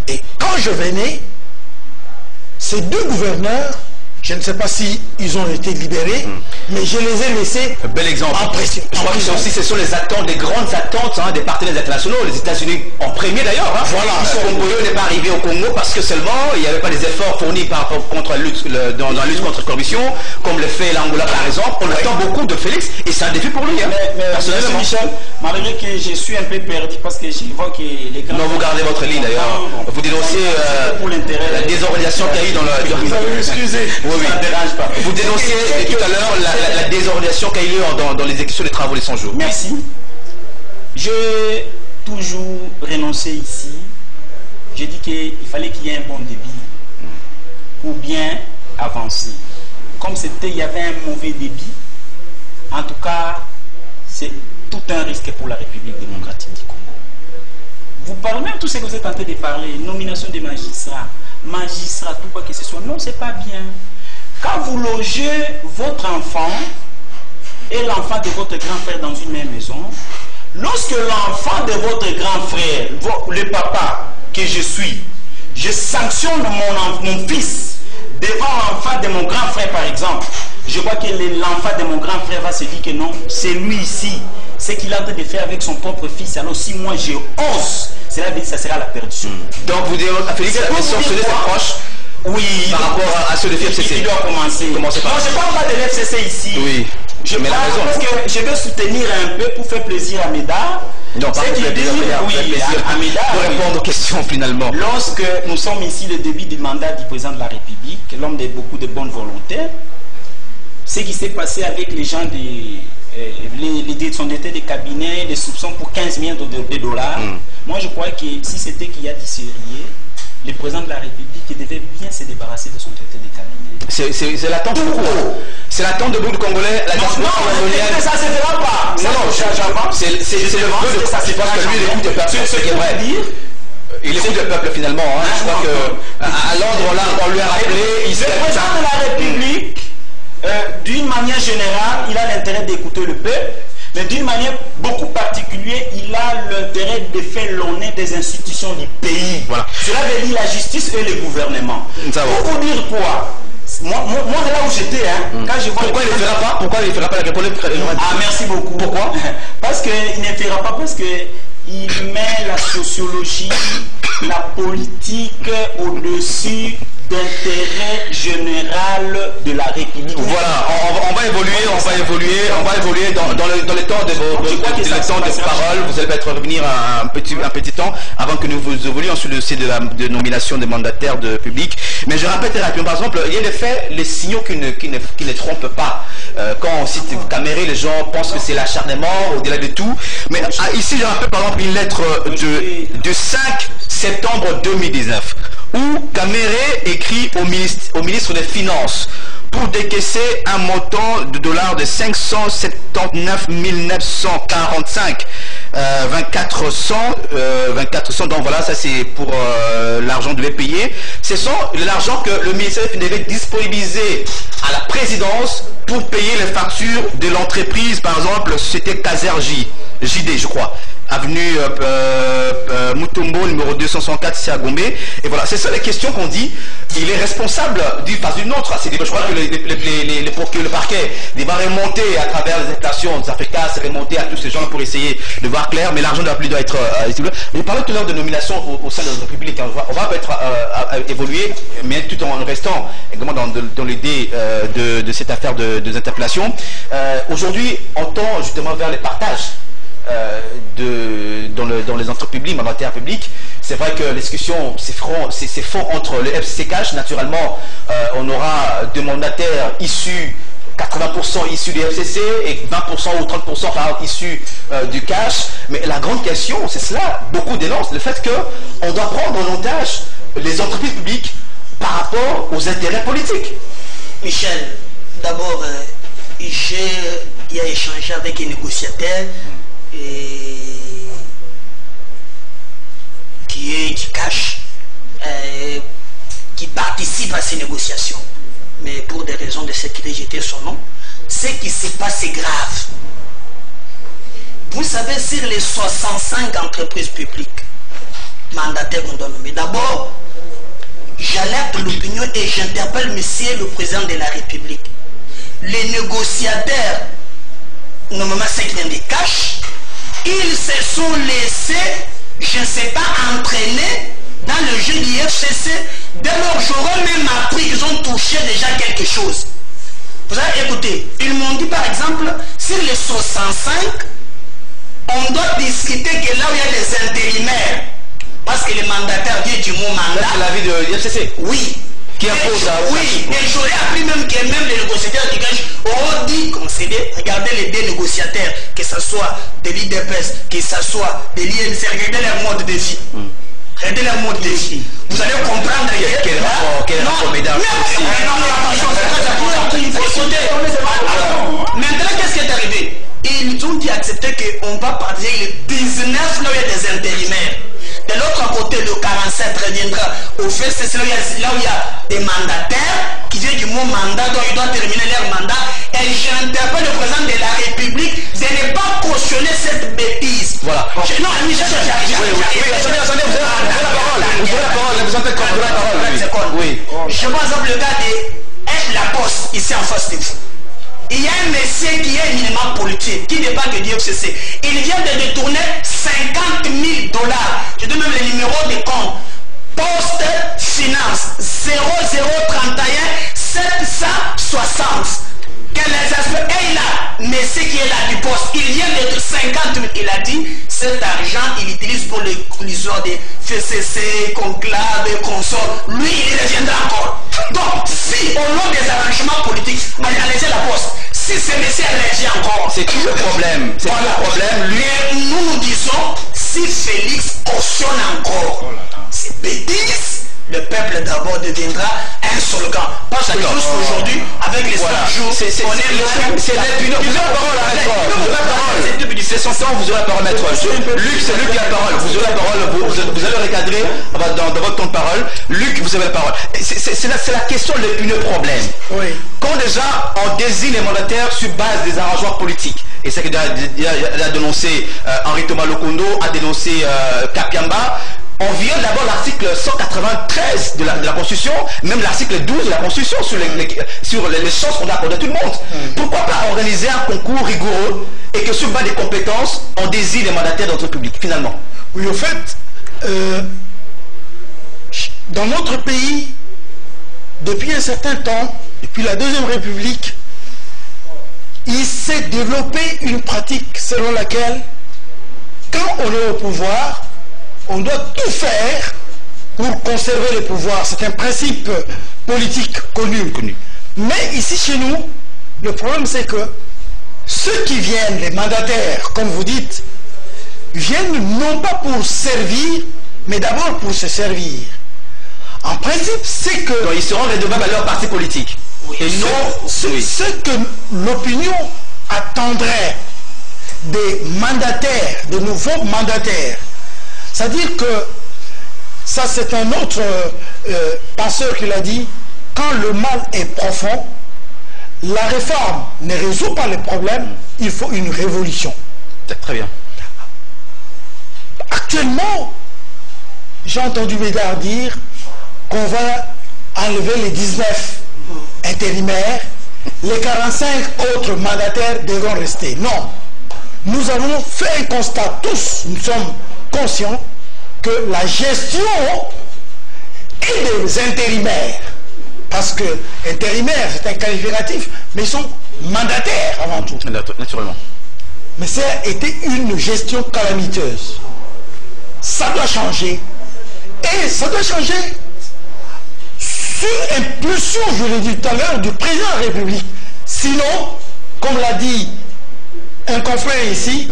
Et quand je venais, ces 2 gouverneurs, Je ne sais pas si ils ont été libérés, mais je les ai laissés bel exemple. en prison. Je crois que ce sont les attentes, les grandes attentes des partenaires internationaux, les États-Unis en premier d'ailleurs. Voilà. Le Congolais n'est pas arrivé au Congo parce que seulement il n'y avait pas les efforts fournis contre la lutte, dans la lutte contre la corruption, comme le fait l'Angola par exemple. On attend beaucoup de Félix et c'est un défi pour lui. Mais personnellement, Michel, malgré que je suis un peu perdu parce que je vois que les grands... Non, vous gardez votre ligne d'ailleurs. Vous dénoncez la désorganisation qu'il y a eu dans le... Vous avez excusé. Oui. Ça ne dérange pas. Vous dénonciez tout à l'heure la désorganisation qu'il y a eu dans l'exécution des travaux des 100 jours. Merci. J'ai toujours renoncé ici. J'ai dit qu'il fallait qu'il y ait un bon débit pour bien avancer. Comme il y avait un mauvais débit, en tout cas, c'est tout un risque pour la République démocratique du Congo. Vous parlez même tout ce que vous êtes en train de parler, nomination des magistrats, tout quoi que ce soit. Non, c'est pas bien. Quand vous logez votre enfant et l'enfant de votre grand frère dans une même maison, lorsque l'enfant de votre grand frère, le papa que je suis, je sanctionne mon fils devant l'enfant de mon grand frère par exemple, je crois que l'enfant de mon grand frère va se dire que non, c'est lui ici, ce qu'il a en train de faire avec son propre fils. Alors si moi je ose, cela veut dire que ça sera la perdition. Donc vous dites, Félix, la sanctionner ses proches. Oui, par rapport à ceux de FCC. Il doit commencer. Non, je ne parle pas de l'FCC ici. Oui. Je parle parce que je veux soutenir un peu pour faire plaisir à Médard. Non, pas pour faire plaisir à Médard. Pour répondre aux questions finalement. Lorsque nous sommes ici, le début du mandat du président de la République, l'homme de beaucoup de bonne volonté, ce qui s'est passé avec les gens les sondataires des cabinets, les soupçons pour 15 millions de dollars. Moi, je crois que si c'était qu'il y a du sérieux, le président de la République devait bien se débarrasser de son traité des cabinets. C'est l'attente de beaucoup. C'est l'attente de beaucoup de Congolais. Non, ça ne se fera pas. Non, c'est le vœu de ça. C'est parce que lui, il écoute le peuple. Ce qui est vrai. Il écoute le peuple finalement. Je crois qu'à Londres, là, on lui a rappelé. Le président de la République, d'une manière générale, il a l'intérêt d'écouter le peuple. Mais d'une manière beaucoup particulière, il a l'intérêt de faire l'honneur des institutions du pays. Voilà. Cela veut dire la justice et le gouvernement. Pour vous dire quoi? Moi, là où j'étais, quand je vois... Pourquoi il ne fera pas? Pourquoi il ne fera pas la République? Ah, merci beaucoup. Pourquoi? Parce qu'il ne fera pas, parce qu'il met la sociologie, la politique au-dessus d'intérêt général de la République. Voilà, on va évoluer dans le temps de vos paroles. Vous allez peut-être revenir un petit temps avant que nous vous évoluions sur le dossier de nomination des mandataires de public. Mais je rappelle très rapidement, par exemple, il y a des faits, les signaux qui ne trompent pas. Quand on cite Caméré, les gens pensent que c'est l'acharnement au-delà de tout. Mais ici, je rappelle par exemple une lettre de 5 septembre 2019. Où Caméré écrit au ministre des Finances pour décaisser un montant de dollars de 579 945 2400, donc voilà, ça c'est pour l'argent devait payer. Ce sont l'argent que le ministère devait disponibiliser à la présidence pour payer les factures de l'entreprise, par exemple, c'était Caser JD, je crois. Avenue Mutombo, numéro 264, c'est à Gombe. Et voilà, c'est ça les questions qu'on dit. Il est responsable d'une phase d'une autre. Je crois que le parquet va remonter à travers les inflations, ça fait casse, remonter à tous ces gens pour essayer de voir clair, mais l'argent doit être je parlais tout à l'heure de nomination au sein de notre République. On va être évoluer, mais tout en restant également dans l'idée de cette affaire des interpellations. Aujourd'hui, on tend justement vers les partages. Dans les entreprises publiques, mandataires publics, c'est vrai que les discussions c'est fond entre le FCC Cash. Naturellement, on aura deux mandataires issus, 80% issus du FCC et 20% ou 30% issus du cash. Mais la grande question, c'est cela, beaucoup dénoncent le fait qu'on doit prendre en otage les entreprises publiques par rapport aux intérêts politiques. Michel, d'abord, j'ai échangé avec un négociateur qui est du cash, qui participe à ces négociations. Mais pour des raisons de sécurité, j'étais son nom. Ce qui se passe, c'est grave. Vous savez, sur les 65 entreprises publiques mandataires qu'on doit nommer, d'abord, j'alerte l'opinion et j'interpelle monsieur le président de la République. Les négociateurs, normalement ceux qui viennent des cash, ils se sont laissés, je ne sais pas, entraîner dans le jeu du FCC. Dès lors, j'aurais même appris qu'ils ont touché déjà quelque chose. Vous avez écouté, ils m'ont dit par exemple, sur les 65, on doit discuter que là où il y a des intérimaires, parce que les mandataires viennent du mot mandat. C'est l'avis de l'FCC. Oui. Qui impose ça. Oui, et j'aurais appris même que même les négociateurs du cash auront dit, concédé, regardez les deux négociateurs, que ce soit de l'IDPS, que ce soit de l'INC, regardez leur mode de vie. Regardez leur mode de vie. Vous allez comprendre que... Quel rapport, mesdames? Maintenant, qu'est-ce qui est arrivé? Ils ont dit accepter qu'on va partir les 19 là où il y a des intérimaires. De l'autre côté, le 47 reviendra au fait, c'est là où il y a des mandataires qui viennent du mot mandat, donc ils doivent terminer leur mandat. Et j'interpelle le président de la République de ne pas cautionner cette bêtise. Voilà. Non, Michel, attendez, vous avez la parole. Oui. Je pense exemple le cas de la Poste, ici en face de vous. Il y a un monsieur qui est éminemment politique, qui dépend de l'IFCC. Il vient de détourner 50 000 $. Je donne même le numéro de compte. Poste Finance 0031 760. Quel est l'aspect? Et il a, monsieur qui est là du poste, il vient de 50 000. Il a dit, cet argent, il utilise pour l'histoire des FCC, conclave et consorts. Lui, il reviendra encore. Donc, si au long des arrangements politiques, analysez la poste, si ce monsieur revient encore, c'est tout le problème. C'est tout le problème. Mais nous disons, si Félix cautionne encore ces bêtises, le peuple d'abord deviendra un slogan. Parce que juste aujourd'hui, avec les 100 jours, c'est l'opinion. Vous aurez la parole, c'est son temps, vous aurez la parole, maître. Luc, c'est Luc qui a la parole. Vous aurez la parole, vous allez recadrer dans votre temps de parole. Luc, vous avez la parole. C'est la question le problème. Oui. Quand déjà on désigne les mandataires sur base des arrangements politiques, et c'est que a dénoncé Henri Thomas Lokondo, a dénoncé Kapiamba. On vient d'abord l'article 193 de la Constitution, même l'article 12 de la Constitution sur les chances qu'on a accordées à tout le monde. Pourquoi pas organiser un concours rigoureux et que sur base des compétences, on désigne les mandataires d'entreprise publique, finalement? Oui, au fait, dans notre pays, depuis un certain temps, depuis la Deuxième République, il s'est développé une pratique selon laquelle, quand on est au pouvoir, on doit tout faire pour conserver le pouvoir. C'est un principe politique connu. Mais ici chez nous, le problème c'est que ceux qui viennent, les mandataires, comme vous dites, viennent non pas pour servir, mais d'abord pour se servir. En principe, c'est que... Donc ils seront redevables à leur parti politique. Oui. Et non ce que l'opinion attendrait des mandataires, de nouveaux mandataires. C'est-à-dire que, ça c'est un autre penseur qui l'a dit, quand le mal est profond, la réforme ne résout pas les problèmes, il faut une révolution. Très bien. Actuellement, j'ai entendu Médard dire qu'on va enlever les 19 intérimaires, les 45 autres mandataires devront rester. Non. Nous avons fait un constat tous, nous sommes conscients que la gestion est des intérimaires, parce que intérimaire c'est un qualificatif, mais ils sont mandataires avant tout. Naturellement. Mais ça a été une gestion calamiteuse. Ça doit changer. Et ça doit changer sur impulsion, je l'ai dit tout à l'heure, du président de la République. Sinon, comme l'a dit un confrère ici,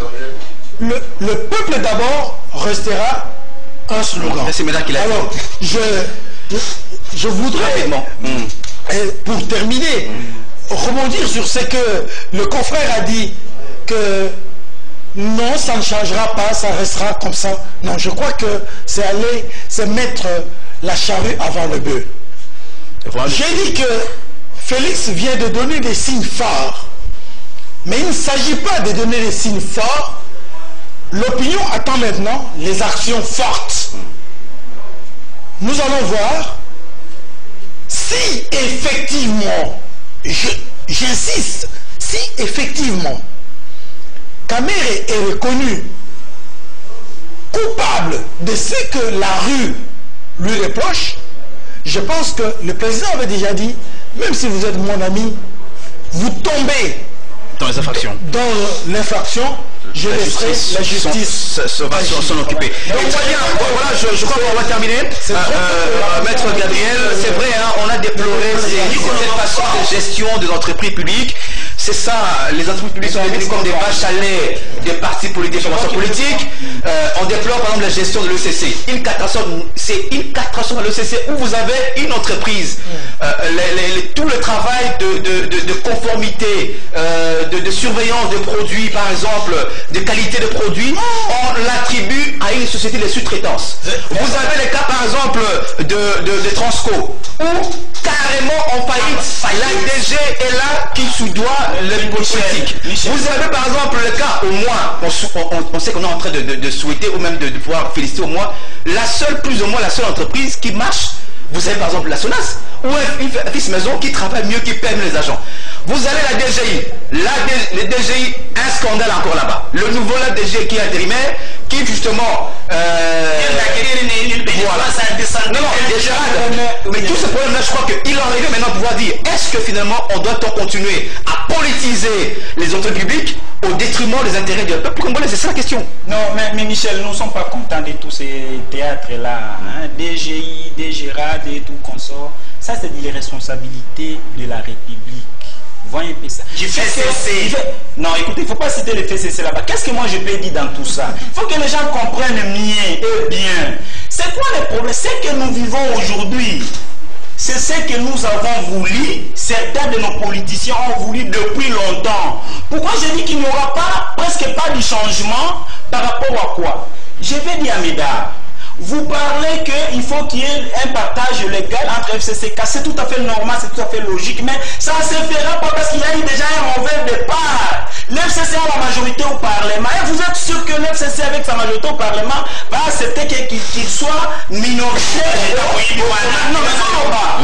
le peuple d'abord restera un slogan. Alors, je voudrais, pour terminer, rebondir sur ce que le confrère a dit, que non, ça ne changera pas, ça restera comme ça. Non, je crois que c'est mettre la charrue avant le bœuf. J'ai dit que Félix vient de donner des signes forts, mais il ne s'agit pas de donner des signes forts. L'opinion attend maintenant les actions fortes. Nous allons voir si effectivement, j'insiste, si effectivement Kamere est reconnu coupable de ce que la rue lui reproche, je pense que le président avait déjà dit, même si vous êtes mon ami, vous tombez dans les infractions. Dans l'infraction, je laisserai la justice s'en occuper. Donc voilà, je crois qu'on va terminer. Maître Gabriel, c'est vrai, hein, on a déploré cette façon de gestion des entreprises publiques. C'est ça, les entreprises publiques sont devenues comme des vaches à lait des partis politiques, des formations politiques. On déplore par exemple la gestion de l'ECC. C'est une catastrophe à l'ECC où vous avez une entreprise. Tout le travail de conformité, de surveillance de produits, par exemple, de qualité de produits, on l'attribue à une société de sous-traitance. Vous avez les cas, par exemple, de Transco, où carrément en faillite, la DG est là qui sous-doit le politique. Vous avez par exemple le cas, au moins, on sait qu'on est en train de souhaiter ou même de pouvoir féliciter au moins, plus ou moins la seule entreprise qui marche. Vous avez par exemple la SONAS, ou un fils maison qui travaille mieux, qui paie mieux les agents. Vous avez la DGI, le DGI, un scandale encore là-bas. Le nouveau la DGI qui est intérimaire, qui justement... voilà. Mais tout ce problème-là, je crois qu'il en arrive maintenant de pouvoir dire, est-ce que finalement on doit-on continuer à politiser les entreprises publiques au détriment des intérêts du peuple congolais? C'est ça la question. Non, mais Michel, nous ne sommes pas contents de tous ces théâtres-là. Hein? DGI, DGRAD et tout consort. Ça, c'est des responsabilités de la République. Voyez ça. Du FCC. Non, écoutez, il ne faut pas citer le FCC là-bas. Qu'est-ce que moi je peux dire dans tout ça? Il faut que les gens comprennent mieux et bien. C'est quoi le problème? C'est que nous vivons aujourd'hui. C'est ce que nous avons voulu, certains de nos politiciens ont voulu depuis longtemps. Pourquoi je dis qu'il n'y aura presque pas de changement par rapport à quoi? Je vais dire à Médard, vous parlez qu'il faut qu'il y ait un partage légal entre FCCK, c'est tout à fait normal, c'est tout à fait logique, mais ça ne se fera pas parce qu'il y a eu déjà un mauvais départ. L'FCC a la majorité au Parlement, et vous êtes sûr que l'FCC avec sa majorité au Parlement va accepter qu'il soit minoritaire? Non, mais non, pas.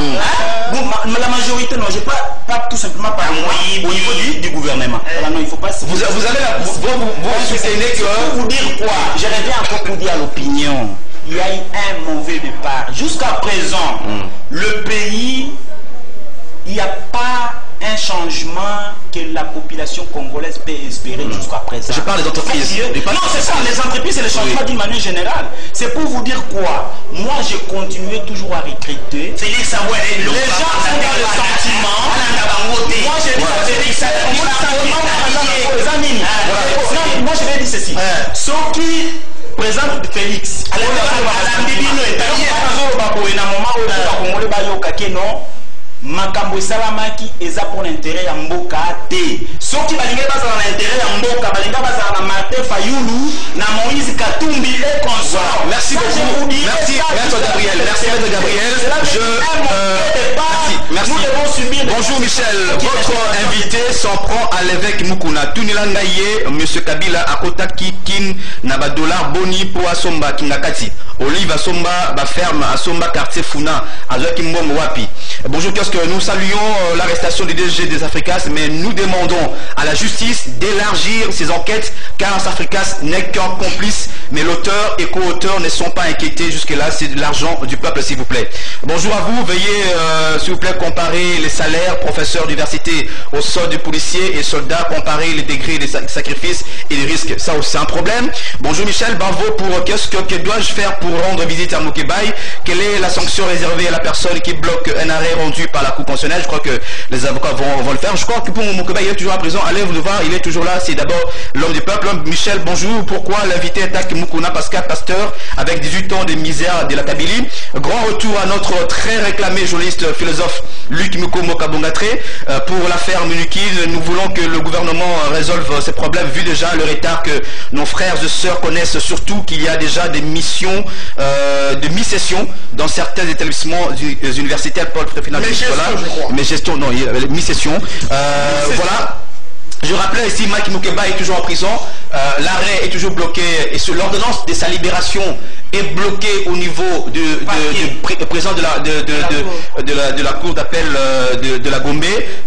La majorité, non, je ne pas tout simplement parler au niveau du gouvernement. Non, il ne faut pas... Vous soutenez que... Pour vous dire quoi? Je reviens encore pour dire l'opinion. Il y a eu un mauvais départ. Jusqu'à présent, le pays, il n'y a pas un changement que la population congolaise peut espérer jusqu'à présent. Je parle des entreprises. Non, c'est ça, les entreprises, c'est le changement d'une manière générale. C'est pour vous dire quoi? Moi, j'ai continué toujours à recruter. Félix Aboué, les gens sont dans le sentiment. Moi, j'ai dit Félix moi, je vais dire ceci. Ceux qui présente Félix, makambo esalamaki eza pour l'intérêt ya mboka te. Soki balingi bazala na intérêt ya mboka, balingi bazala na Martin Fayulu, na Moïse Katumbi et consort. Merci beaucoup. Merci Maître Gabriel. Merci Maître Gabriel. Merci. Bonjour Michel. Votre invité s'en prend à l'évêque Mukuna. Tunilangaye, Monsieur Kabila Akotaki Kin Nabadolar Boni pour Asomba Kingakati. Olive Asomba Baferme Asomba quartier Funa Azoki Mbongo Wapi. Bonjour, qu'est-ce que nous saluons l'arrestation du DG des Africas, mais nous demandons à la justice d'élargir ses enquêtes car Africas n'est qu'un complice, mais l'auteur et co-auteur ne sont pas inquiétés jusque-là, c'est de l'argent du peuple s'il vous plaît. Bonjour à vous, veuillez s'il vous plaît comparer les salaires, professeurs d'université au solde du policier et soldats, comparer les degrés des sacrifices et les risques, ça aussi c'est un problème. Bonjour Michel, bravo pour que dois-je faire pour rendre visite à Mokebaï? Quelle est la sanction réservée à la personne qui bloque un arrêt rendu par la Cour constitutionnelle? Je crois que les avocats vont le faire. Je crois que pour Mokebaï, il est toujours à présent. Allez vous le voir, il est toujours là. C'est d'abord l'homme du peuple. Michel, bonjour. Pourquoi l'invité attaque Mukuna Pascal Pasteur avec 18 ans de misère de la Kabylie? Grand retour à notre très réclamé journaliste philosophe Luc Mukomo Kabongatré. Pour l'affaire Munukine, nous voulons que le gouvernement résolve ces problèmes vu déjà le retard que nos frères et sœurs connaissent, surtout qu'il y a déjà des missions de mi-session dans certains établissements universitaires. Paul Préfinal, mais gestion, non, mi-session. Voilà. Je rappelais ici, Mike Mukeba est toujours en prison, l'arrêt est toujours bloqué et l'ordonnance de sa libération est bloqué au niveau du président de la cour d'appel de la Gombe.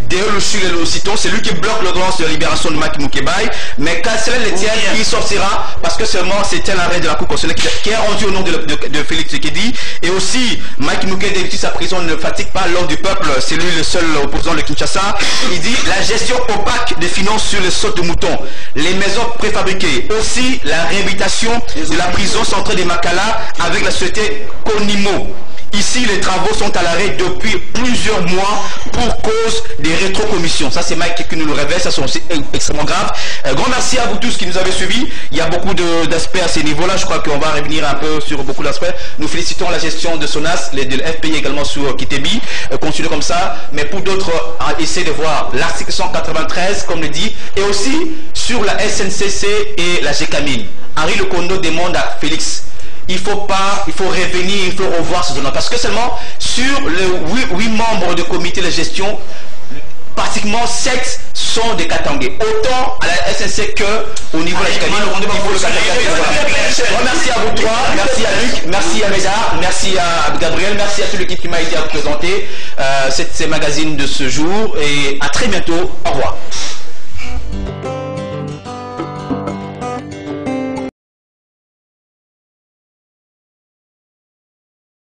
D'ailleurs, le citons, c'est lui qui bloque l'ordonnance de libération de Mike Moukebaye. Mais quand cela le tient, il sortira parce que seulement c'était l'arrêt de la cour constitutionnelle qui est rendu au nom de Félix Tshisekedi. Et aussi, Mike Moukebaye, d'habitude, sa prison ne fatigue pas l'homme du peuple. C'est lui le seul opposant de Kinshasa. Il dit la gestion opaque des finances sur les sautes de moutons, les maisons préfabriquées, aussi la réhabilitation de la prison centrale de Makala avec la société Konimo. Ici, les travaux sont à l'arrêt depuis plusieurs mois pour cause des rétrocommissions. Ça, c'est Mike qui nous le révèle. Ça, c'est aussi extrêmement grave. Grand merci à vous tous qui nous avez suivis. Il y a beaucoup d'aspects à ces niveaux-là. Je crois qu'on va revenir un peu sur beaucoup d'aspects. Nous félicitons la gestion de SONAS, de l'FPI également sur Kitebi. Continuez comme ça. Mais pour d'autres, essayez de voir l'article 193, comme le dit, et aussi sur la SNCC et la GECAMIN. Henri Lecondo demande à Félix. Il faut revenir, il faut revoir ce zone-là. Parce que seulement sur les 8 membres du comité de gestion, pratiquement 7 sont des Katangais. Autant à la SNC que au niveau de la GECAMIN, merci à vous trois, merci à Luc, merci à Médard, merci à Gabriel, merci à toute l'équipe qui m'a aidé à vous présenter ces magazines de ce jour et à très bientôt. Au revoir.